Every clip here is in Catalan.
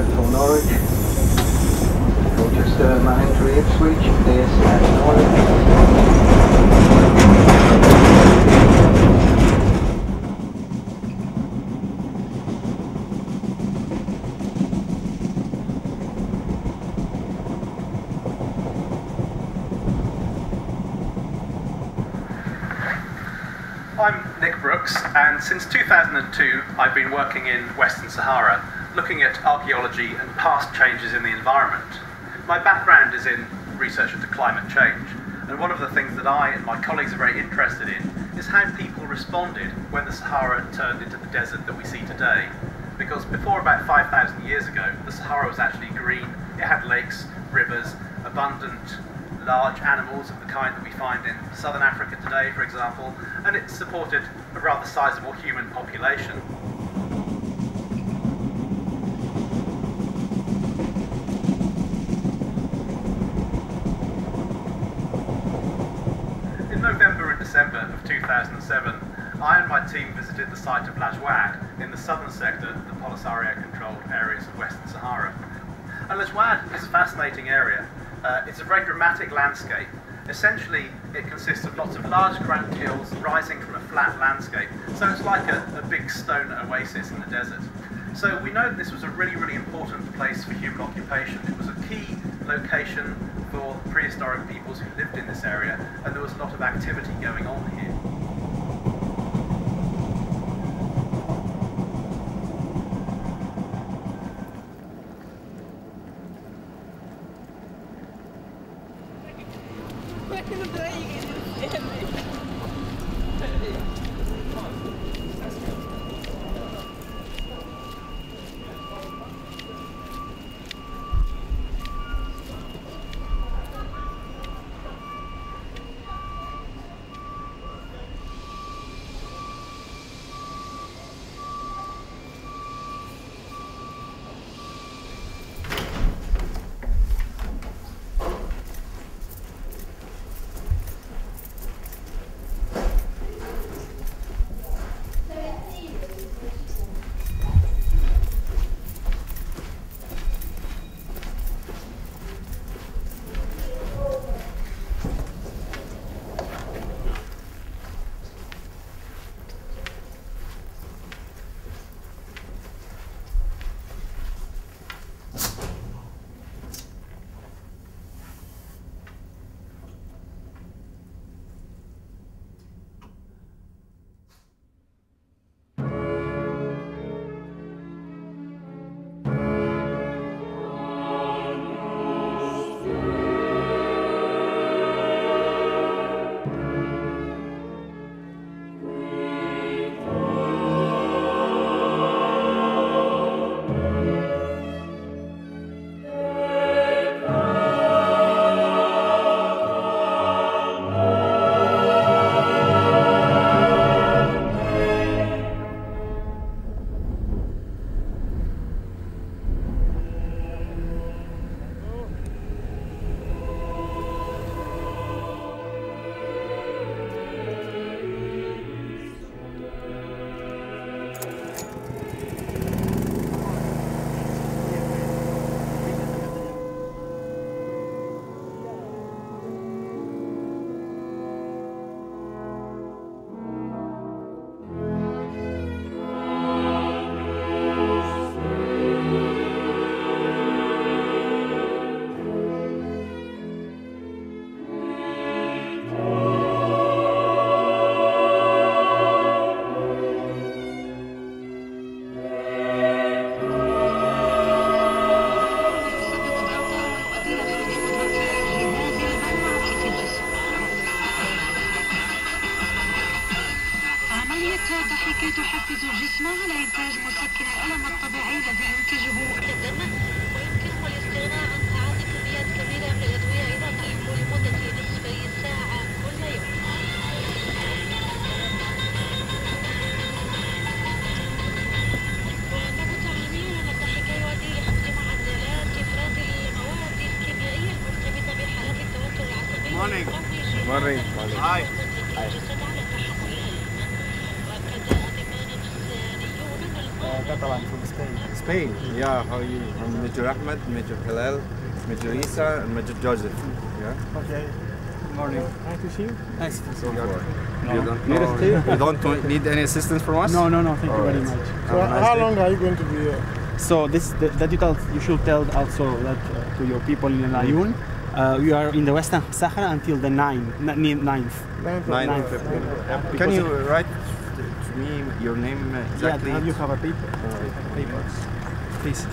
for Norwich. Colchester, Manningtree, Ipswich, Pearce and Norwich. I'm Nick Brooks, and since 2002 I've been working in Western Sahara, looking at archaeology and past changes in the environment. My background is in research into climate change, and one of the things that I and my colleagues are very interested in is how people responded when the Sahara turned into the desert that we see today. Because before about 5,000 years ago, the Sahara was actually green, it had lakes, rivers, abundant large animals of the kind that we find in southern Africa today, for example, and it supported a rather sizable human population. In November and December of 2007, I and my team visited the site of Lajwad in the southern sector of the Polisario-controlled areas of Western Sahara. And Lajwad is a fascinating area. It's a very dramatic landscape. Essentially, it consists of lots of large granite hills rising from a flat landscape. So it's like a big stone oasis in the desert. So we know that this was a really, really important place for human occupation. It was a key location for prehistoric peoples who lived in this area, and there was a lot of activity going on here. الضحكة تحفز الجسم على إنتاج مسكن الألم الطبيعي الذي ينتجه الدم، ويمكنه الاستغناء عن ساعات كميات كبيرة من الأدوية إذا تحكوا لمدة نصفي ساعة كل يوم. وأنكم تعلمون أن الضحك يؤدي لخفض معدلات إفراز المواد الكيميائية المرتبطة بحالات التوتر العصبي. Morning. Hi. Catalan from Spain. Spain. Yeah, how you? I'm Major Ahmed, Major Halal, Major Isa, and Major Joseph. Yeah. Okay. Good morning. Nice to see you. Nice to see you. You don't need any assistance from us? No, thank you very much. So how long are you going to be here? So you should tell also that to your people in Layun. We are in the Western Sahara until the 9th. 9th. Can you write to me your name exactly? Yeah, you have a paper. Papers. Please.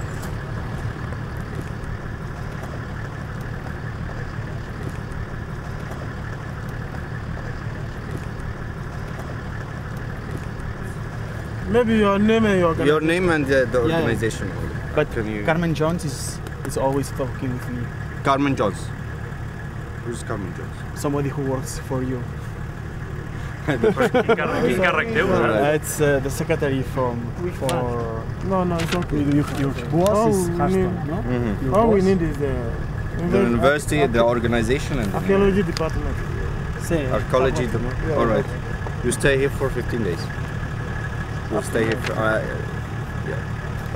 Maybe your name and your name and the organization. Yeah. But Carmen Jones is always talking with me. Carmen Jones. Who's Carmen Jones? Somebody who works for you. It's the secretary for. No, it's okay. Your boss is Harston, no? Mm-hmm. All we need is the university, the organization, and archaeology department. Archaeology department. All right. You stay here for 15 days. You'll stay here for, yeah.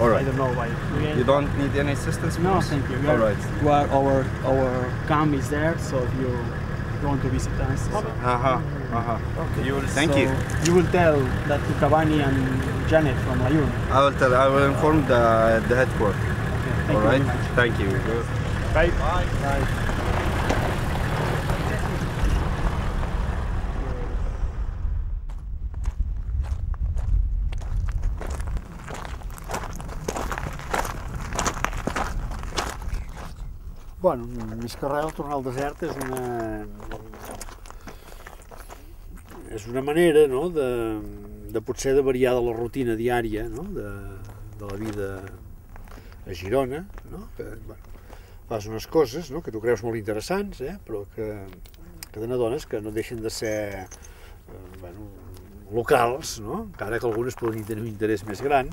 All right. I don't know why. You don't need any assistance from us? No, thank you. All right. Our camp is there, so if you want to visit us. Okay. Thank you. You will tell that to Cavani and Janet from Layun. I will tell. I will inform the headquarters. Okay, thank all you right. very much. Thank you. Bye. Bye. Bueno, més que res, tornar al desert és una manera, no?, de potser de variar de la rutina diària, no?, de la vida a Girona, no?, que fas unes coses, no?, que tu creus molt interessants, però que te n'adones que no deixen de ser locals, no?, encara que algunes poden tenir un interès més gran.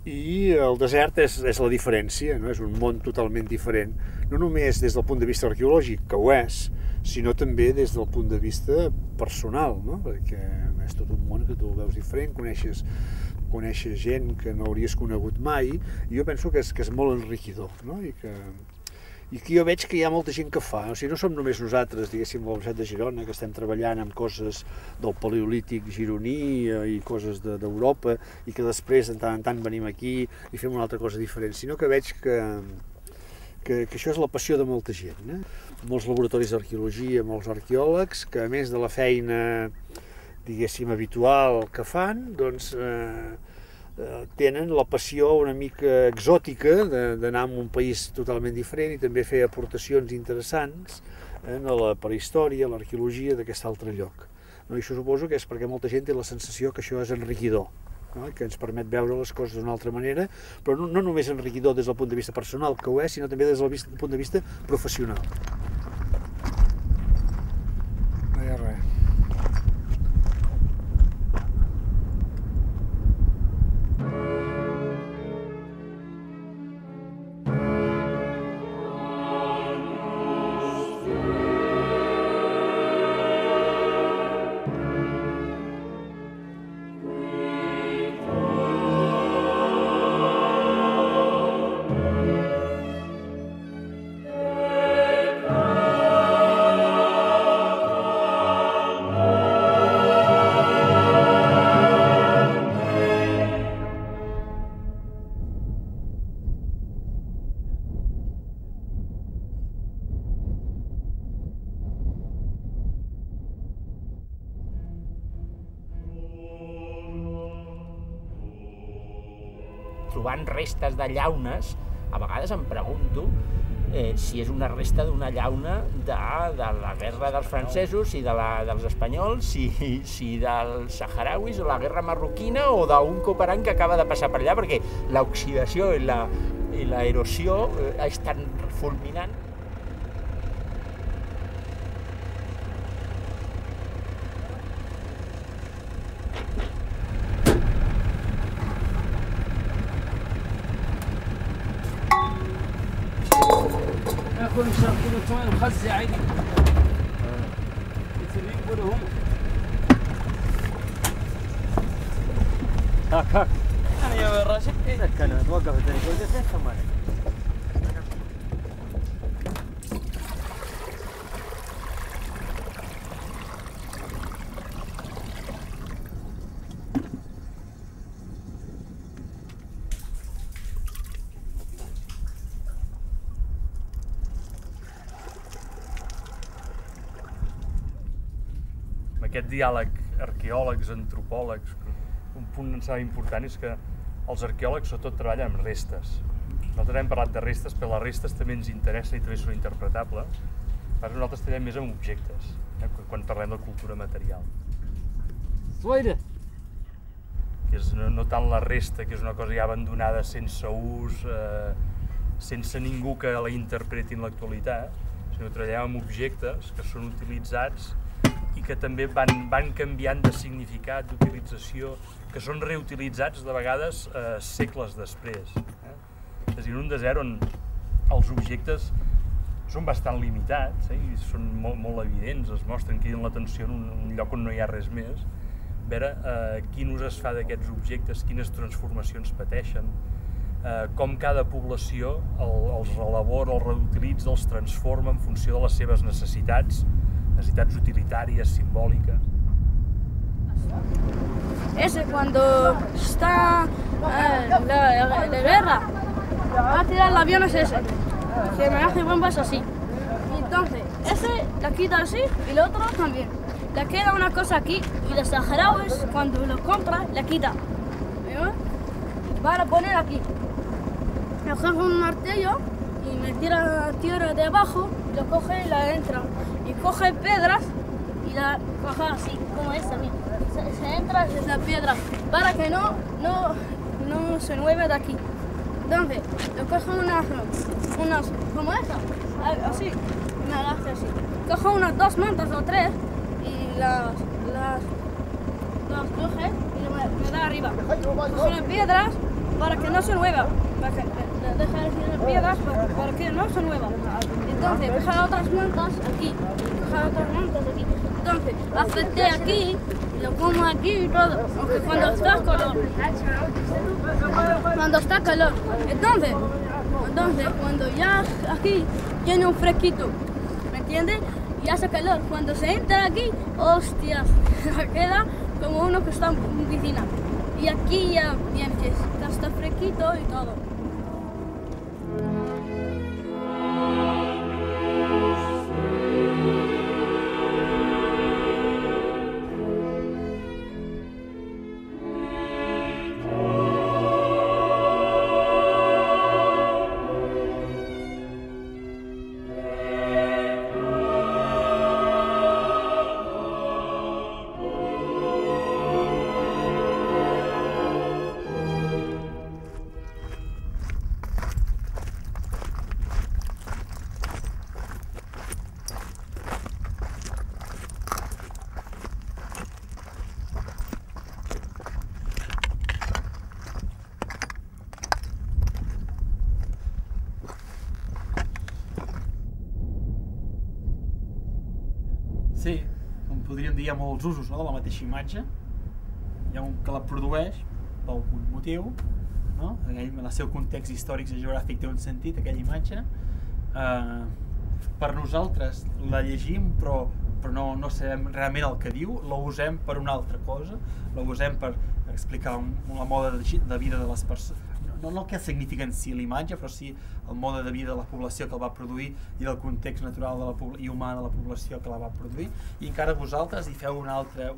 I el desert és la diferència, no? És un món totalment diferent, no només des del punt de vista arqueològic, que ho és, sinó també des del punt de vista personal, no? Perquè és tot un món que tu veus diferent, coneixes gent que no hauries conegut mai, i jo penso que és molt enriquidor, no? I que jo veig que hi ha molta gent que fa, o sigui, no som només nosaltres, diguéssim, a la Universitat de Girona, que estem treballant amb coses del paleolític gironí i coses d'Europa, i que després de tant en tant venim aquí i fem una altra cosa diferent, sinó que veig que això és la passió de molta gent. Molts laboratoris d'arqueologia, molts arqueòlegs, que a més de la feina, diguéssim, habitual que fan, doncs tenen la passió una mica exòtica d'anar a un país totalment diferent i també fer aportacions interessants a la prehistòria, a l'arqueologia d'aquest altre lloc. I això suposo que és perquè molta gent té la sensació que això és enriquidor, que ens permet veure les coses d'una altra manera, però no només enriquidor des del punt de vista personal, que ho és, sinó també des del punt de vista professional. No hi ha res. Trobant restes de llaunes, a vegades em pregunto si és una resta d'una llauna de la guerra dels francesos i dels espanyols, si dels saharauis o la guerra marroquina o d'un cooperant que acaba de passar per allà, perquè l'oxidació i l'erosió és tan fulminant. مخزي عادي يقولوا هم هاك انا يا راشد سكنت وقفت الجودة 3 ثمانية. Aquest diàleg arqueòlegs, antropòlegs, un punt important és que els arqueòlegs sobretot treballen amb restes. Nosaltres hem parlat de restes, però les restes també ens interessen i també són interpretables. Però nosaltres treballem més amb objectes, quan parlem de cultura material. Que és no tant la resta, que és una cosa ja abandonada sense ús, sense ningú que la interpreti en l'actualitat, sinó que treballem amb objectes que són utilitzats i que també van canviant de significat, d'utilització, que són reutilitzats de vegades segles després. És a dir, en un desert on els objectes són bastant limitats i són molt evidents, es mostren, criden l'atenció en un lloc on no hi ha res més, veure quin ús es fa d'aquests objectes, quines transformacions pateixen, com cada població els elabora, els reutilitza, els transforma en funció de les seves necessitats utilitarias, simbólicas. Ese cuando está la guerra, va a tirar el avión es ese, que me hace bombas así. Y entonces, ese la quita así y el otro también. Le queda una cosa aquí y los saharauis cuando lo compra, la quita. Va a poner aquí. Le coge un martillo y me tira tierra de abajo, lo coge y la entra. Y coge piedras y la coge así, como esta, mira. Se entra desde la piedra para que no se mueva de aquí. Entonces, lo coge unas como esa, así, me la hace así. Coge unas 2 mantas o 3 y las coge y me da arriba. Coge las piedras para que no se mueva. Para que deja de las piedras para que no se mueva. Entonces, deja otras mantas aquí. Deja otras mantas aquí. Entonces, afecté aquí, lo como aquí y todo. Aunque cuando está calor. Cuando está calor. Entonces, cuando ya aquí tiene un fresquito, ¿me entiendes? Y hace calor. Cuando se entra aquí, hostias, queda como uno que está en piscina. Y aquí ya bien que está fresquito y todo. Sí, com podríem dir, hi ha molts usos, no, de la mateixa imatge. Hi ha un que la produeix per algun motiu, no? En el seu context històric i geogràfic té un sentit, aquella imatge. Per nosaltres la llegim, però no sabem realment el que diu, la usem per una altra cosa, la usem per explicar la moda de vida de les persones, no el que significa en si l'imatge, però sí el mode de vida de la població que el va produir i del context natural i humà de la població que la va produir, i encara vosaltres hi feu un altre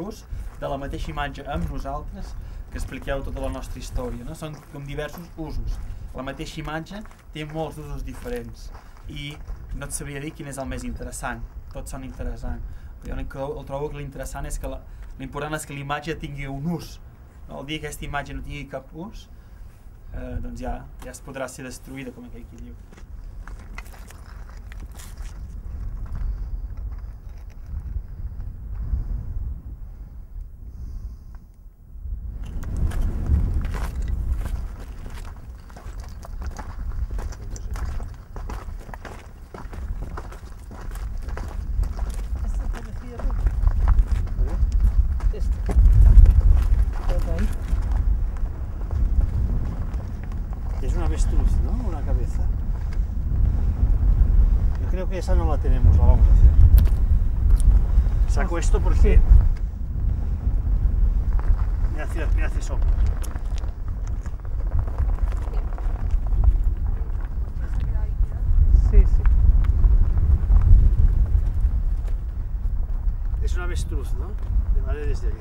ús de la mateixa imatge amb nosaltres, que expliqueu tota la nostra història, no? Són com diversos usos. La mateixa imatge té molts usos diferents i no et sabria dir quin és el més interessant, tots són interessants. Jo trobo que l'interessant és que l'important és que l'imatge tingui un ús. El dia que aquesta imatge no tingui cap ús, doncs ja es podrà ser destruïda, com aquell qui diu. Es un avestruz, ¿no? Una cabeza. Yo creo que esa no la tenemos, la vamos a hacer. Saco esto porque me hace sombra. Sí, sí. Es un avestruz, ¿no? Vale desde allí.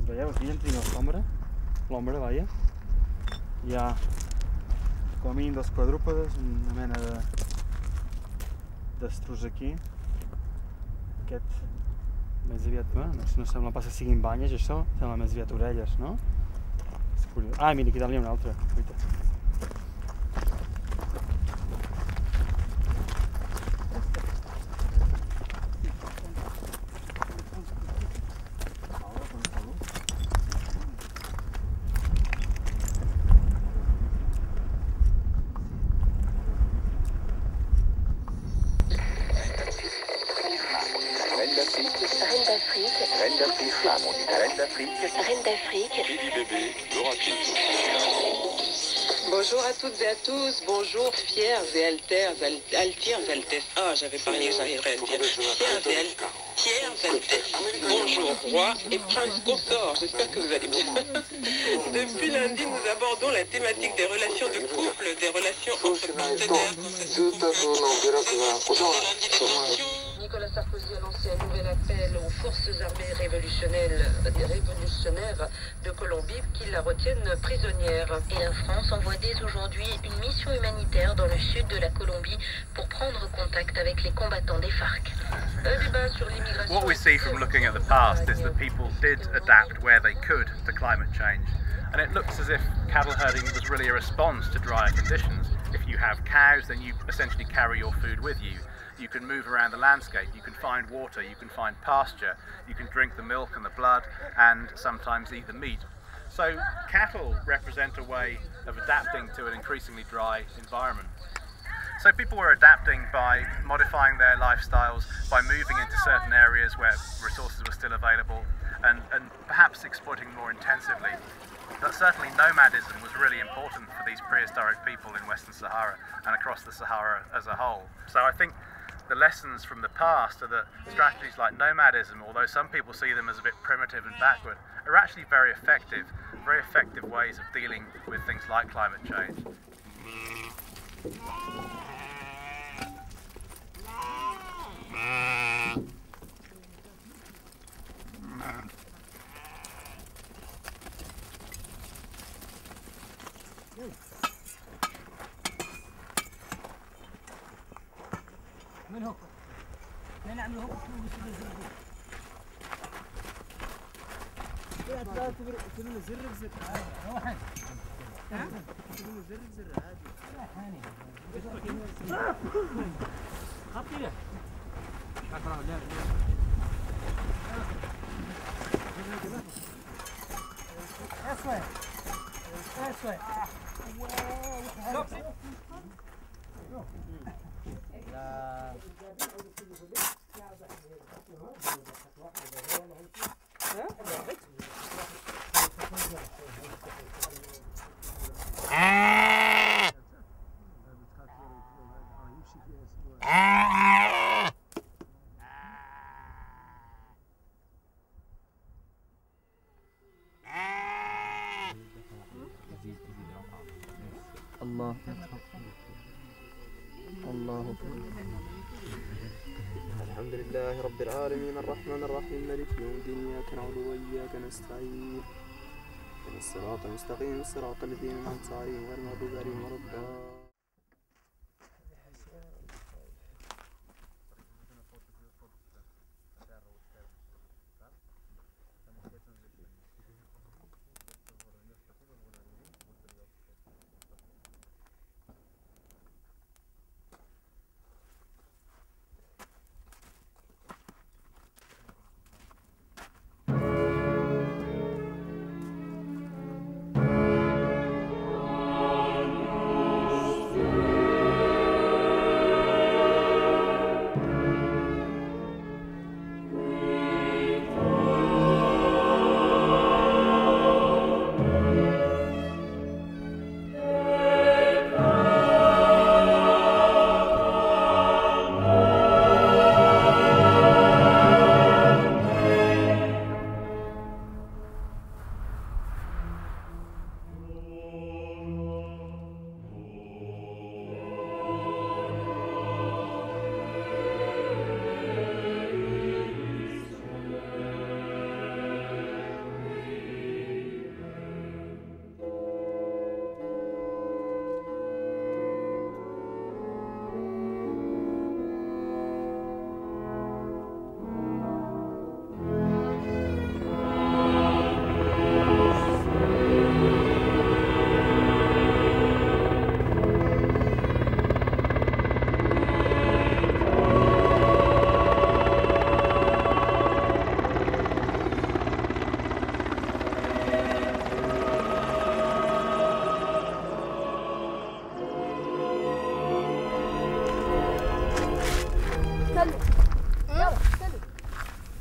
Veieu, aquí en tinc l'ombra, vaja. Hi ha, com a mínim, dels quadrúpedes, una mena d'estruç aquí. Aquest, més aviat, no sembla pas que siguin banyes, això, sembla més aviat orelles, no? És curiós. Ah, mira, aquí dalt n'hi ha una altra, veritat. Bonjour à toutes et à tous, bonjour fiers et altières, altesses. Ah, j'avais parié que j'arriverais à le dire. Fiers et altières, altesses. Bonjour, roi et prince consort, j'espère que vous allez bien. Depuis lundi, nous abordons la thématique des relations de couple, des relations entre partenaires. Nicolas Sarkozy a lancé un nouvel appel aux forces armées révolutionnaires de Colombie qui la retiennent prisonnière. Et la France envoie dès aujourd'hui une mission humanitaire dans le sud de la Colombie pour prendre contact avec les combattants des FARC. Un débat sur l'immigration. What we see from looking at the past is that people did adapt where they could to climate change. And it looks as if cattle herding was really a response to drier conditions. If you have cows, then you essentially carry your food with you. You can move around the landscape, you can find water, you can find pasture, you can drink the milk and the blood, and sometimes eat the meat. So cattle represent a way of adapting to an increasingly dry environment. So people were adapting by modifying their lifestyles, by moving into certain areas where resources were still available, and perhaps exploiting more intensively. But certainly nomadism was really important for these prehistoric people in Western Sahara and across the Sahara as a whole. So I think the lessons from the past are that strategies like nomadism, although some people see them as a bit primitive and backward, are actually very effective ways of dealing with things like climate change. من هو؟ من عمله هو؟ تقولون زر بزر عادي. تقولون زر بزر عادي. خط كده. اسود. اسود. لا الحمد لله رب العالمين الرحمن الرحيم مالك يوم الدين إياك نعبد وإياك نستعين اهدنا الصراط المستقيم صراط الذين أنعمت عليهم غير المغضوب عليهم ولا الضالين.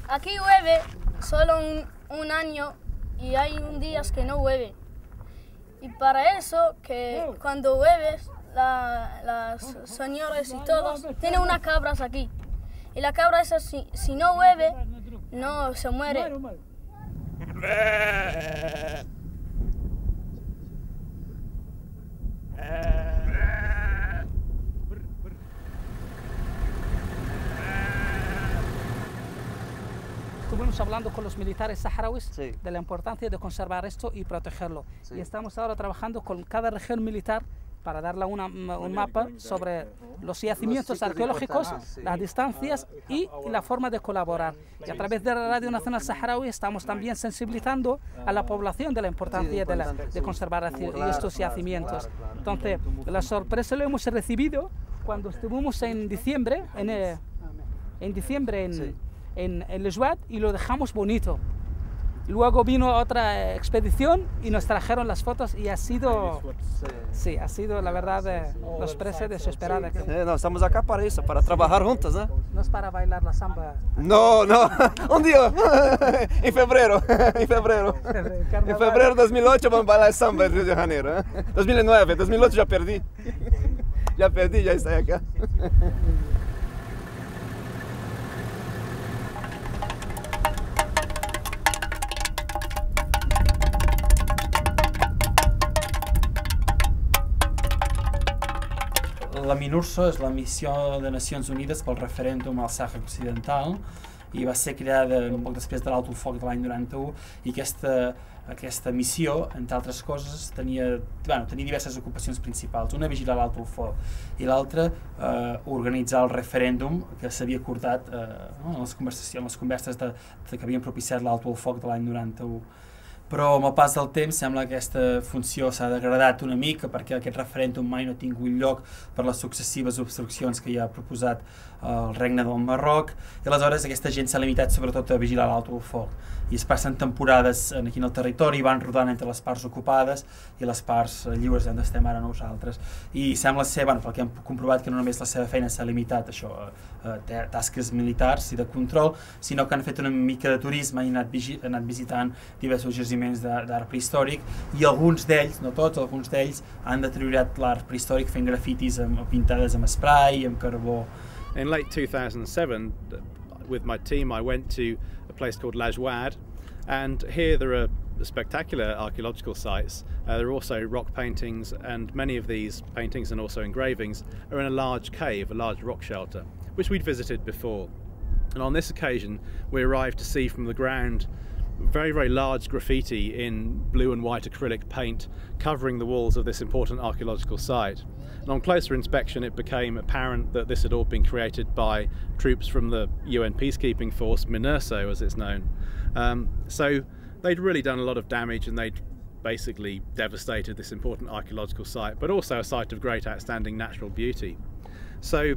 Aquí llueve solo un año y hay días que no llueve. Y para eso, que cuando llueves, las señores y todos tienen unas cabras aquí. Y la cabra esa, si no llueve, no se muere. Estuvimos hablando con los militares saharauis de la importancia de conservar esto y protegerlo. Y estamos ahora trabajando con cada región militar para darle un mapa sobre los yacimientos arqueológicos, las distancias y la forma de colaborar. Y a través de la Radio Nacional Saharaui estamos también sensibilizando a la población de la importancia de conservar estos yacimientos. Entonces, la sorpresa lo hemos recibido cuando estuvimos en diciembre, en Gravats, y lo dejamos bonito. Luego vino otra expedición y nos trajeron las fotos y ha sido, sí, ha sido la verdad una sorpresa desesperada. No, estamos acá para eso, para trabajar juntos, ¿no? No es para bailar la samba. No, un día, en febrero, en febrero de 2008 vamos a bailar samba en Río de Janeiro, 2009, 2008 ya perdí, ya estoy acá. La MINURSO és la missió de Nacions Unides pel referèndum al Sàhara Occidental i va ser creada un poc després de l'alto foc de l'any 91 i aquesta missió, entre altres coses, tenia diverses ocupacions principals. Una, vigilar l'alto foc i l'altra, organitzar el referèndum que s'havia acordat en les converses que havien propiciat l'alto foc de l'any 91. Però amb el pas del temps sembla que aquesta funció s'ha degradat una mica perquè aquest referèndum mai no ha tingut lloc per les successives obstruccions que hi ha proposat el Regne del Marroc i aleshores aquesta gent s'ha limitat sobretot a vigilar l'alto del foc i es passen temporades aquí en el territori i van rodant entre les parts ocupades i les parts lliures on estem ara nosaltres i sembla ser, pel que hem comprovat, que no només la seva feina s'ha limitat a tasques militars i de control, sinó que han fet una mica de turisme i han anat visitant diversos jaciments d'art prehistòric i alguns d'ells, no tots, alguns d'ells han deteriorat l'art prehistòric fent grafitis pintades amb spray, amb carbó. In late 2007, with my team, I went to a place called Lajwad, and here there are spectacular archaeological sites, there are also rock paintings, and many of these paintings and also engravings are in a large cave, a large rock shelter, which we'd visited before. And on this occasion we arrived to see from the ground very, very large graffiti in blue and white acrylic paint covering the walls of this important archaeological site. And on closer inspection it became apparent that this had all been created by troops from the UN peacekeeping force, MINURSO as it's known. So they'd really done a lot of damage, and they'd basically devastated this important archaeological site, but also a site of great outstanding natural beauty. So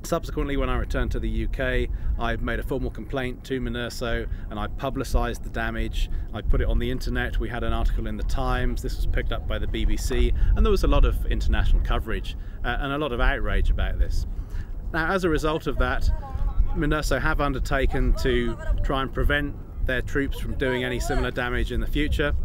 subsequently, when I returned to the UK, I made a formal complaint to MINURSO and I publicised the damage. I put it on the internet. We had an article in the Times. This was picked up by the BBC, and there was a lot of international coverage and a lot of outrage about this. Now, as a result of that, MINURSO have undertaken to try and prevent their troops from doing any similar damage in the future,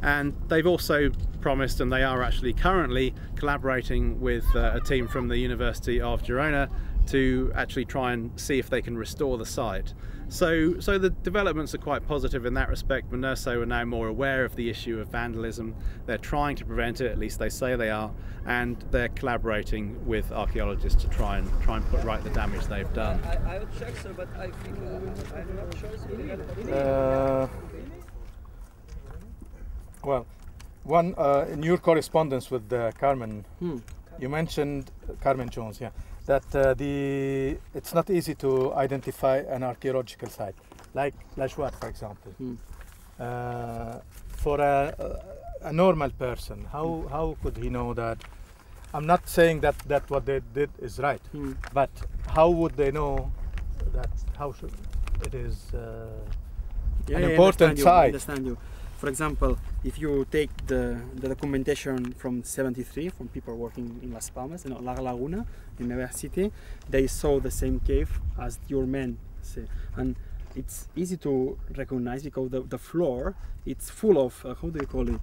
and they've also promised, and they are actually currently collaborating with a team from the University of Girona to actually try and see if they can restore the site. So the developments are quite positive in that respect. MINURSO are now more aware of the issue of vandalism. They're trying to prevent it, at least they say they are, and they're collaborating with archaeologists to try and put right the damage they've done. I would check, sir, but I think I'm not sure. Well, one in your correspondence with Carmen, you mentioned Carmen Jones, yeah, that it's not easy to identify an archaeological site, like Lashwat, for example. For a normal person, how could he know that? I'm not saying that what they did is right, but how would they know that it is an important site? I understand you. For example, if you take the documentation from '73 from people working in Las Palmas, in La Laguna, in Nueva City, they saw the same cave as your men say, and it's easy to recognize because the floor it's full of how do you call it?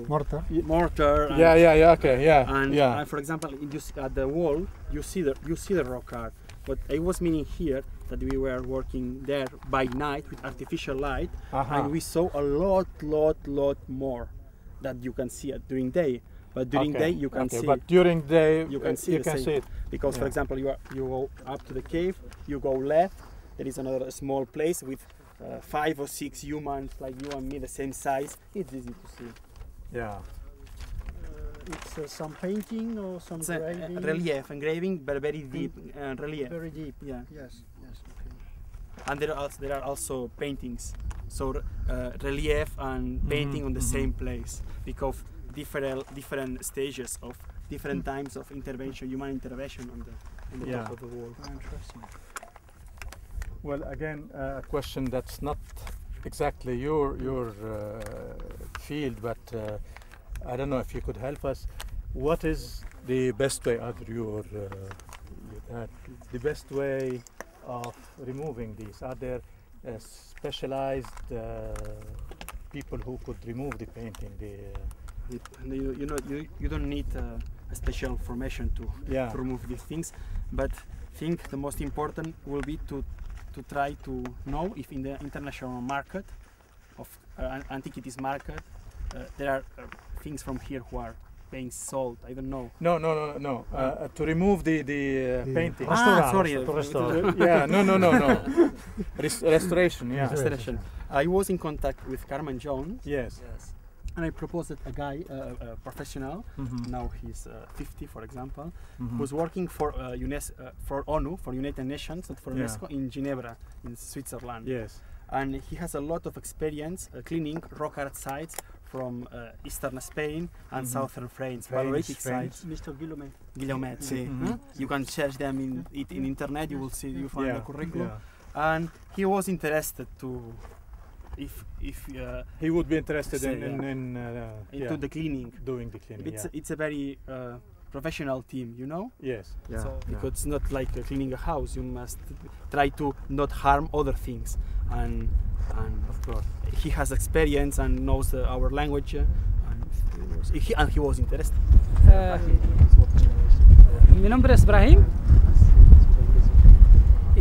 Mortar. And for example, at the wall you see the rock art. But I was meaning here that we were working there by night with artificial light, and we saw a lot more that you can see during day. But during day you can see. But during day you can see it because, for example, you go up to the cave, you go left. There is another small place with 5 or 6 humans like you and me, the same size. It's easy to see. Yeah. It's some painting or some engraving? Relief, engraving, but very deep relief. Very deep. Yeah. Yes. Okay. And there are also paintings, so relief and painting on the same place because different stages of different times of intervention, human intervention on the top of the wall. Very interesting. Well, again, a question that's not exactly your field, but I don't know if you could help us. What is the best way, the best way of removing these? Are there specialized people who could remove the painting? You don't need a special formation to remove these things, but I think the most important will be to try to know if in the international market of antiquities market there are things from here who are being sold. I don't know. No. To remove the painting. Sorry. No. Restoration. Yeah. Restoration. I was in contact with Carmen Jones. Yes. And I proposed a guy, a professional. Now he's 50, for example, who's working for for ONU, for United Nations, not for UNESCO, in Geneva, in Switzerland. Yes. And he has a lot of experience cleaning rock art sites from eastern Spain and southern France, paleolithic sites. Mr. Guillaumet. You can search them in internet. You will see. You find the curriculum. And he was interested to. If he would be interested into the cleaning, doing the cleaning. It's a very professional team, you know. Yes. So because it's not like cleaning a house, you must try to not harm other things, and of course he has experience and knows our language, and he was interested. Mi nombre es Brahim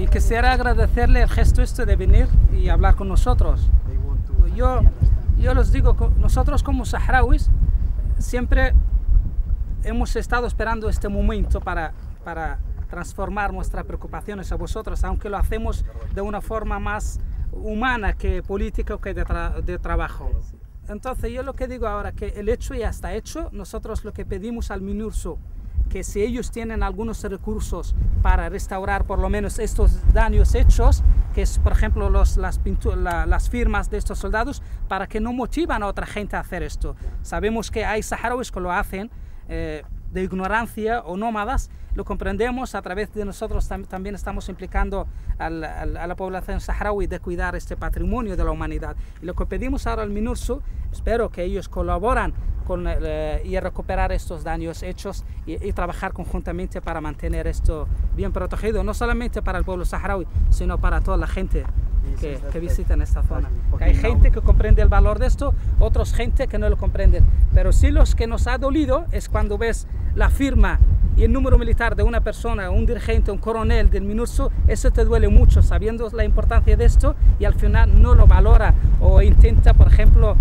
Y quisiera agradecerle el gesto de venir y hablar con nosotros. Yo les digo, nosotros como saharauis siempre hemos estado esperando este momento para transformar nuestras preocupaciones a vosotros, aunque lo hacemos de una forma más humana que política o que de trabajo. Entonces yo lo que digo ahora, que el hecho ya está hecho. Nosotros lo que pedimos al MINURSO, que si ellos tienen algunos recursos para restaurar por lo menos estos daños hechos, que es por ejemplo las firmas de estos soldados, para que no motivan a otra gente a hacer esto. Sabemos que hay saharauis que lo hacen de ignorancia o nómadas, lo comprendemos. A través de nosotros también estamos implicando a la población saharaui de cuidar este patrimonio de la humanidad. Y lo que pedimos ahora al MINURSO, espero que ellos colaboran y recuperar estos daños hechos y trabajar conjuntamente para mantener esto bien protegido, no solamente para el pueblo saharaui, sino para toda la gente que visita esta zona. Que hay gente que comprende el valor de esto, otros gente que no lo comprenden. Pero sí, los que nos ha dolido es cuando ves la firma y el número militar de una persona, un dirigente, un coronel del MINURSO, eso te duele mucho, sabiendo la importancia de esto, y al final no lo valora o intenta, por ejemplo,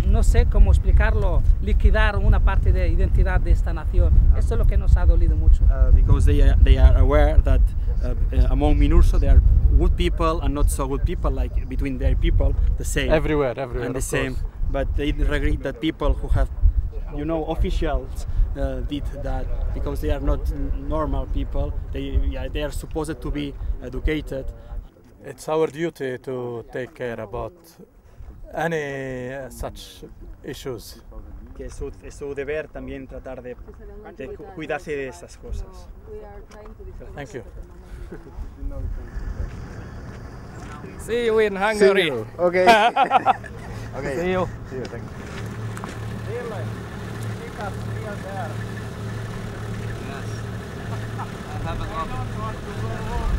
no sé cómo explicarlo, liquidar una parte de identidad de esta nación. Eso es lo que nos ha dolido mucho. Because they are aware that among MINURSO there are good people and not so good people, like between their people, the same. Everywhere, and the same. But they regret that people who have, you know, officials did that, because they are not normal people. They are supposed to be educated. It's our duty to take care about any such issues. Que es su deber también tratar de cuidarse de estas cosas. Thank you. See you in Hungary. See you. Okay. Okay. See you. See you. Thank you. Really? Keep us real there. Yes. I have a lot. I don't want to go home.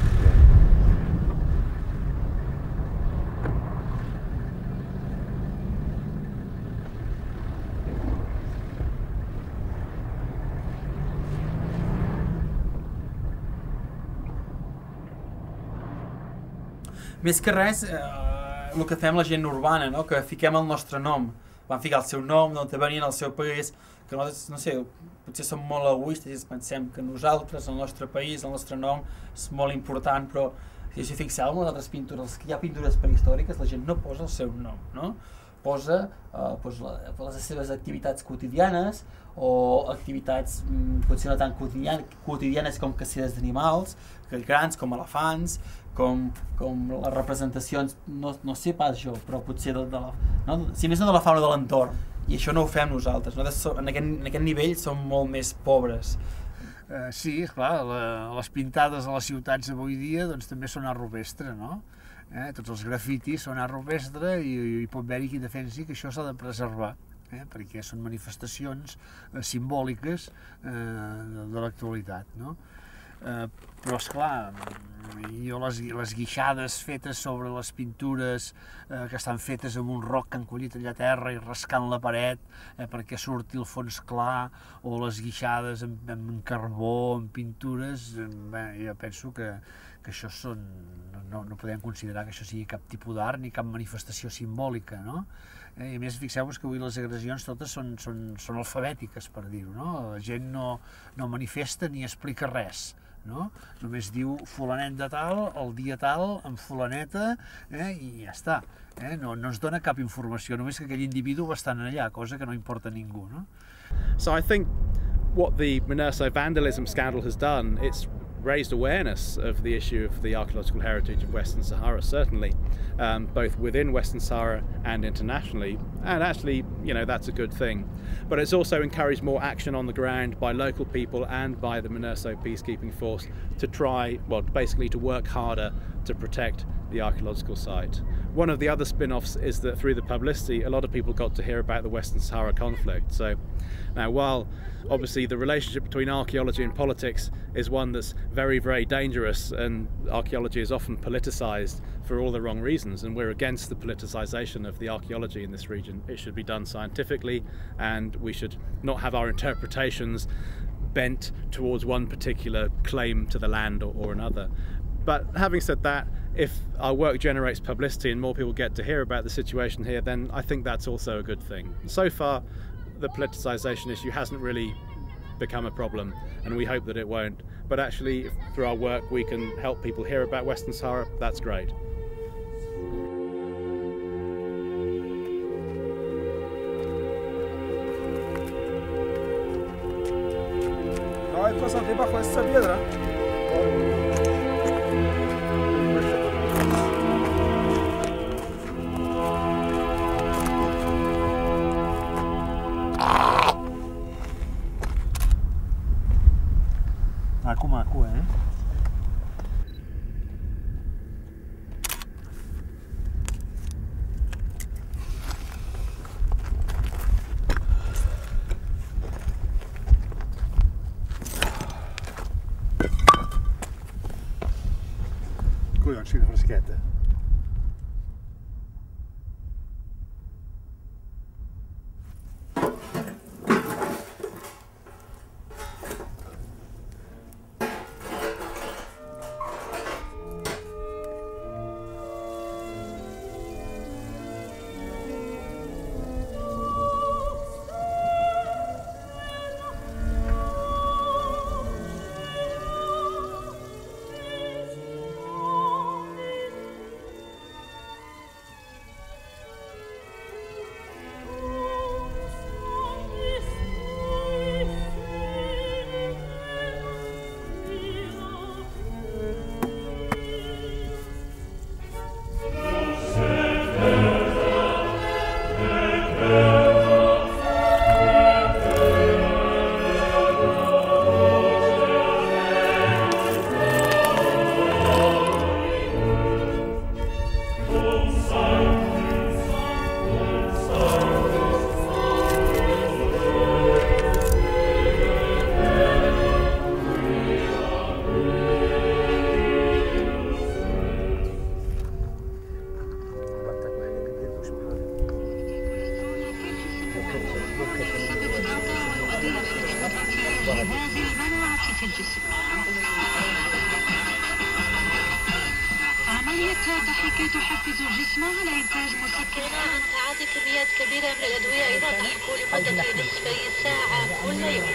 Més que res, el que fem la gent urbana, no? Que fiquem el nostre nom. Van ficar el seu nom, d'on venien, el seu país, que nosaltres, no sé, potser som molt egoistes i pensem que nosaltres, el nostre país, el nostre nom, és molt important, però si fixeu en les altres pintures, que hi ha pintures prehistòriques, la gent no posa el seu nom, no? Posa les seves activitats quotidianes o activitats potser no tan quotidianes com caceres d'animals, grans com elefants, com les representacions, no sé pas jo, però potser si més no de la fauna de l'entorn, i això no ho fem nosaltres. Nosaltres en aquest nivell som molt més pobres. Sí, clar, les pintades a les ciutats avui dia doncs, també són art rupestre, no? Tots els grafitis són art rupestre i pot haver-hi qui defensi que això s'ha de preservar, perquè són manifestacions simbòliques de l'actualitat, no? Però esclar, jo les guixades fetes sobre les pintures que estan fetes amb un roc que han collit allà a terra i rascant la paret perquè surti el fons clar, o les guixades amb carbó, amb pintures, jo penso que això són, no podem considerar que això sigui cap tipus d'art ni cap manifestació simbòlica, no? I a més, fixeu-vos que avui les agressions totes són alfabètiques, per dir-ho, no? La gent no manifesta ni explica res, no? Només diu fulanet de tal, el dia tal, amb fulaneta, i ja està. No ens dona cap informació, només que aquell individu va estar allà, cosa que no importa a ningú, no? So I think what the MINURSO vandalism scandal has done, it's raised awareness of the issue of the archaeological heritage of Western Sahara, certainly, both within Western Sahara and internationally, and actually, you know, that's a good thing. But it's also encouraged more action on the ground by local people and by the MINURSO peacekeeping force to try, well, basically to work harder to protect the archaeological site. One of the other spin-offs is that through the publicity, a lot of people got to hear about the Western Sahara conflict. So now, while obviously the relationship between archaeology and politics is one that's very, very dangerous, and archaeology is often politicized for all the wrong reasons, and we're against the politicization of the archaeology in this region. It should be done scientifically, and we should not have our interpretations bent towards one particular claim to the land or another. But having said that, if our work generates publicity and more people get to hear about the situation here, then I think that's also a good thing. So far, the politicisation issue hasn't really become a problem, and we hope that it won't. But actually, if through our work we can help people hear about Western Sahara, that's great. No hay cosas debajo de esta piedra. Maco, eh? Collons, quina fresqueta. عملية تحريك تحفز الجسم على إنتاج مسكن عن تعاطي كميات كبيرة من الأدوية إذا تحكوا لمدة نصفي ساعة كل يوم.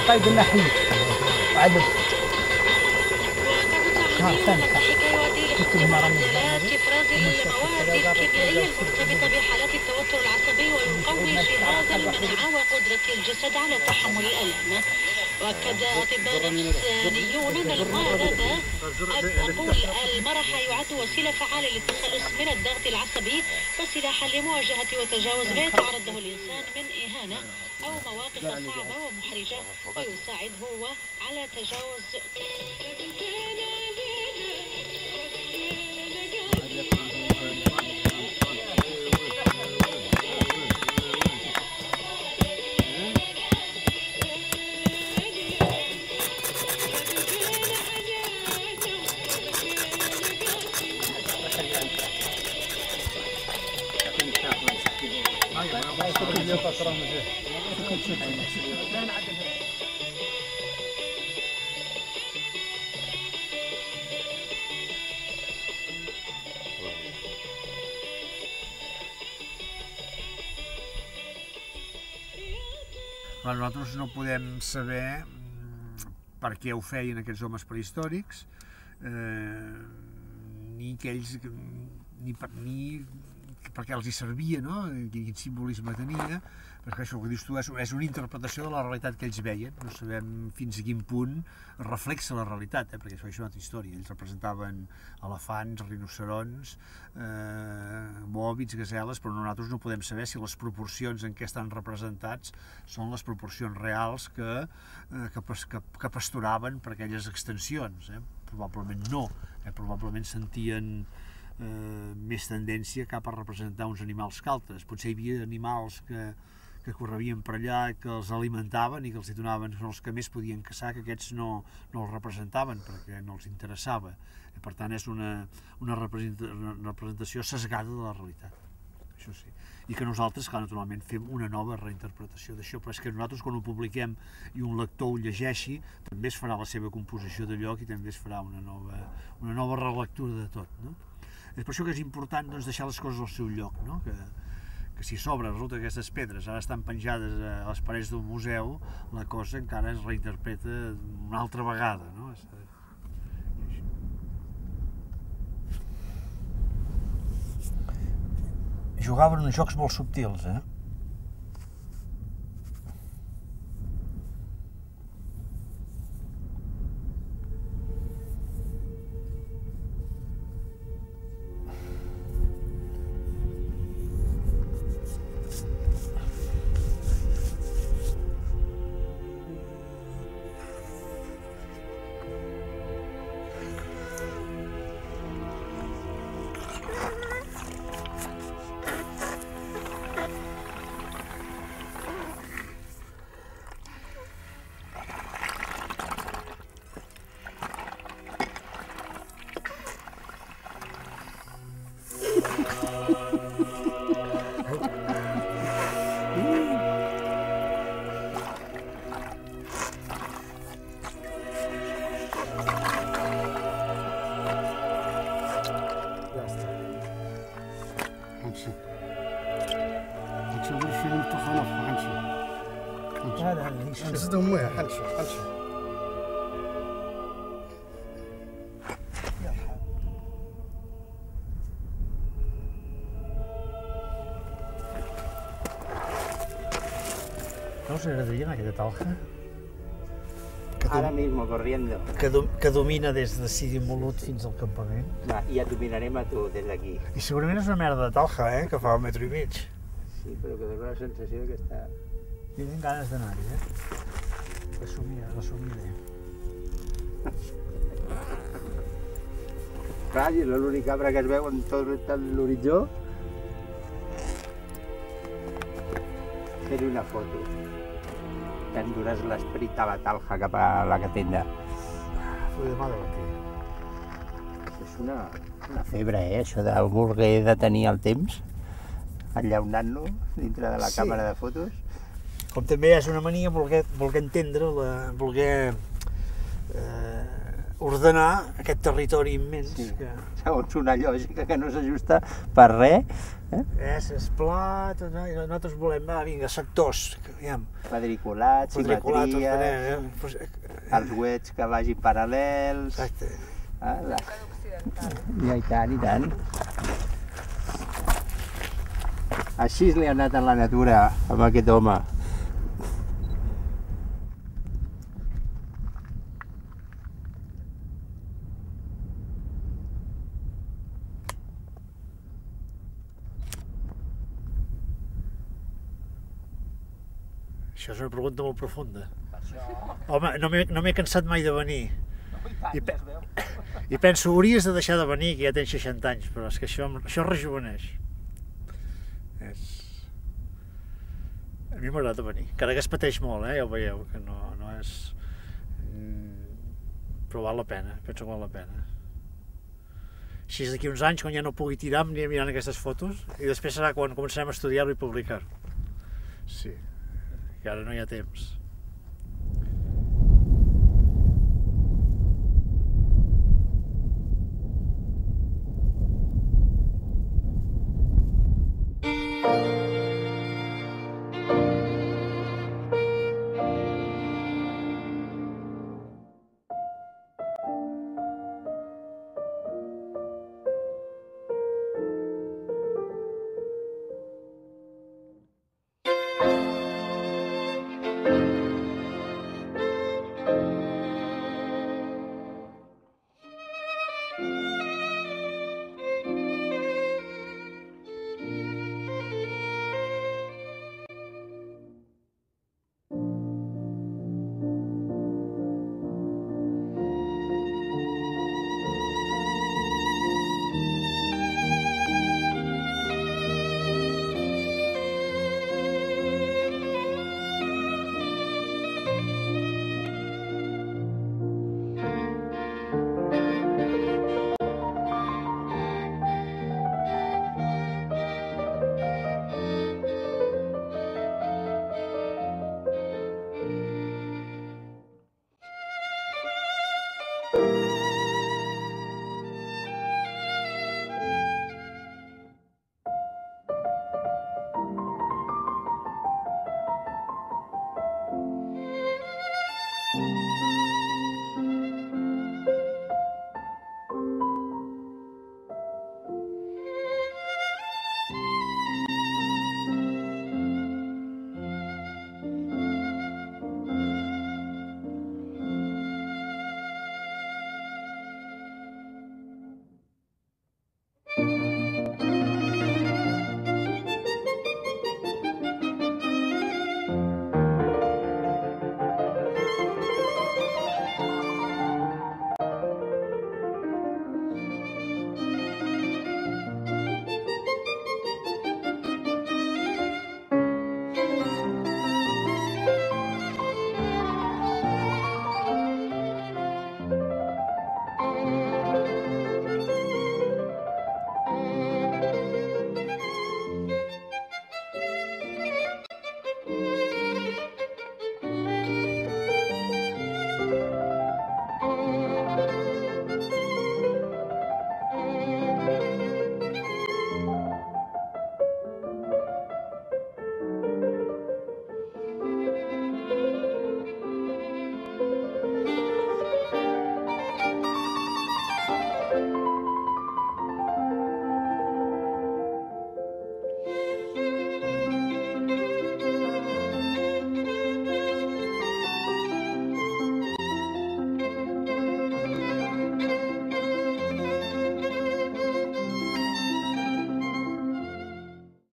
قيد النحيل وعدد إفراز المواد الكيميائية المرتبطة بحالات التوتر العصبي ويقوي جهاز المناعة وقدرة الجسد على تحمل الألم. وأكد أطباء نفسانيون أن المرح يعد وسيلة فعالة للتخلص من الضغط العصبي وسلاحا لمواجهة وتجاوز ما يتعرض له الإنسان من إهانة أو مواقف صعبة ومحرجة ويساعد هو على تجاوز Nosaltres no podem saber per què ho feien aquests homes prehistòrics, ni per què els hi servia, no? Quin simbolisme tenia, perquè això que dius tu és una interpretació de la realitat que ells veien, no sabem fins a quin punt reflexa la realitat, perquè això és una altra història. Ells representaven elefants, rinocerons, bòvids, gaseles, però nosaltres no podem saber si les proporcions en què estan representats són les proporcions reals que pasturaven per aquelles extensions. Probablement no, probablement sentien més tendència cap a representar uns animals que altres. Potser hi havia animals que correvien per allà, que els alimentaven i que els hi donaven, són els que més podien caçar, que aquests no els representaven perquè no els interessava. Per tant, és una representació sesgada de la realitat. això sí. I que nosaltres, clar, naturalment, fem una nova reinterpretació d'això, però és que nosaltres quan ho publiquem i un lector ho llegeixi, també es farà la seva composició de lloc i també es farà una nova relectura de tot, no? És per això que és important, doncs, deixar les coses al seu lloc, no? Que si sobre resulta que aquestes pedres ara estan penjades a les parets d'un museu, la cosa encara es reinterpreta una altra vegada, no? Jugaven uns jocs molt subtils, eh? No us agradaria anar a aquesta talja? Ahora mismo, corriendo. Que domina des de Sidi Molut fins al campament. I et dominarem a tu, des d'aquí. I segurament és una merda de talja, que fa 1,5 metres. Sí, però que dona la sensació que està... Jo tinc ganes d'anar-hi, l'assumiré. Clar, és l'únic arbre que es veu en tot l'horitzó. Fer-hi una foto. T'enduràs l'esperit a la talja cap a la catenda. Fui demà de matí. És una febre, això de voler detenir el temps, enllaunant-lo dintre de la càmera de fotos. Com també és una mania voler entendre, voler ordenar aquest territori immens. Segons una lògica que no s'ajusta per res. És pla, i nosaltres volem, vinga, sectors. Quadriculats, simetries, els uets que vagin paral·lels. Exacte. I tant, i tant. Així li ha anat en la natura amb aquest home. Això és una pregunta molt profunda. Home, no m'he cansat mai de venir. I penso, hauries de deixar de venir, que ja tens 60 anys, però és que això rejuveneix. A mi m'agrada venir, encara que es pateix molt, ja ho veieu, que no és... Però val la pena, penso que val la pena. Així d'aquí uns anys, quan ja no pugui tirar, em aniré mirant aquestes fotos, i després serà quan començarem a estudiar-ho i publicar-ho. Sí. Que ara no hi ha temps.